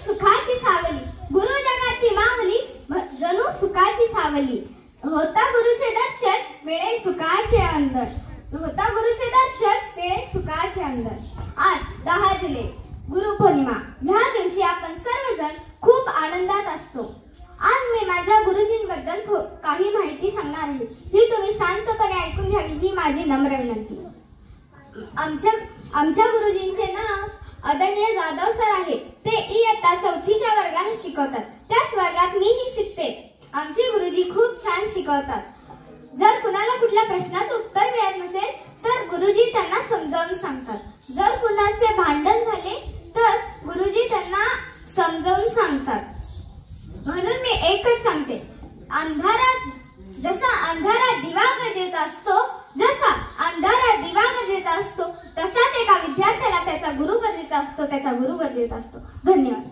सुखाची सावली, गुरु जगाची मावली, जणू सुखाची सावली. होता गुरुचे दर्शन मिळे सुखाचे अंदर, होता गुरुचे दर्शन मिळे सुखाचे अंदर. आज 10 जुलै गुरुपौर्णिमा. ह्या दिवशी आपण सर्वजण खूप आनंदात असतो. आज मी माझ्या गुरुजींबद्दल काही माहिती सांगणार आहे. ही तुम्ही शांतपणे ऐकून घ्यावी ही माझी नम्र विनंती. आमच्या गुरुजींचे नाव आदरणीय जाधव सर आहे. ते इयत्ता 4थीच्या वर्गाला शिकवतात. त्याच वर्गात मीही शिकते. आमचे गुरुजी खूप छान शिकवतात. जर कुणाला कुठल्या प्रश्नाचं उत्तर मिळत नसेल तर गुरुजी त्यांना समजावून सांगतात. जर कुणाचे भांडण झाले तर गुरुजी त्यांना समजावून सांगतात. म्हणून मी एकच सांगते, जसा अंधारात दिवा गरजेचा असतो, जसा अंधारात दिवा गरजेचा असतो, तसाच एका विद्यार्थ्याला त्याचा गुरु गरजेचा असतो, त्याचा गुरु गरजेचा असतो. धन्यवाद.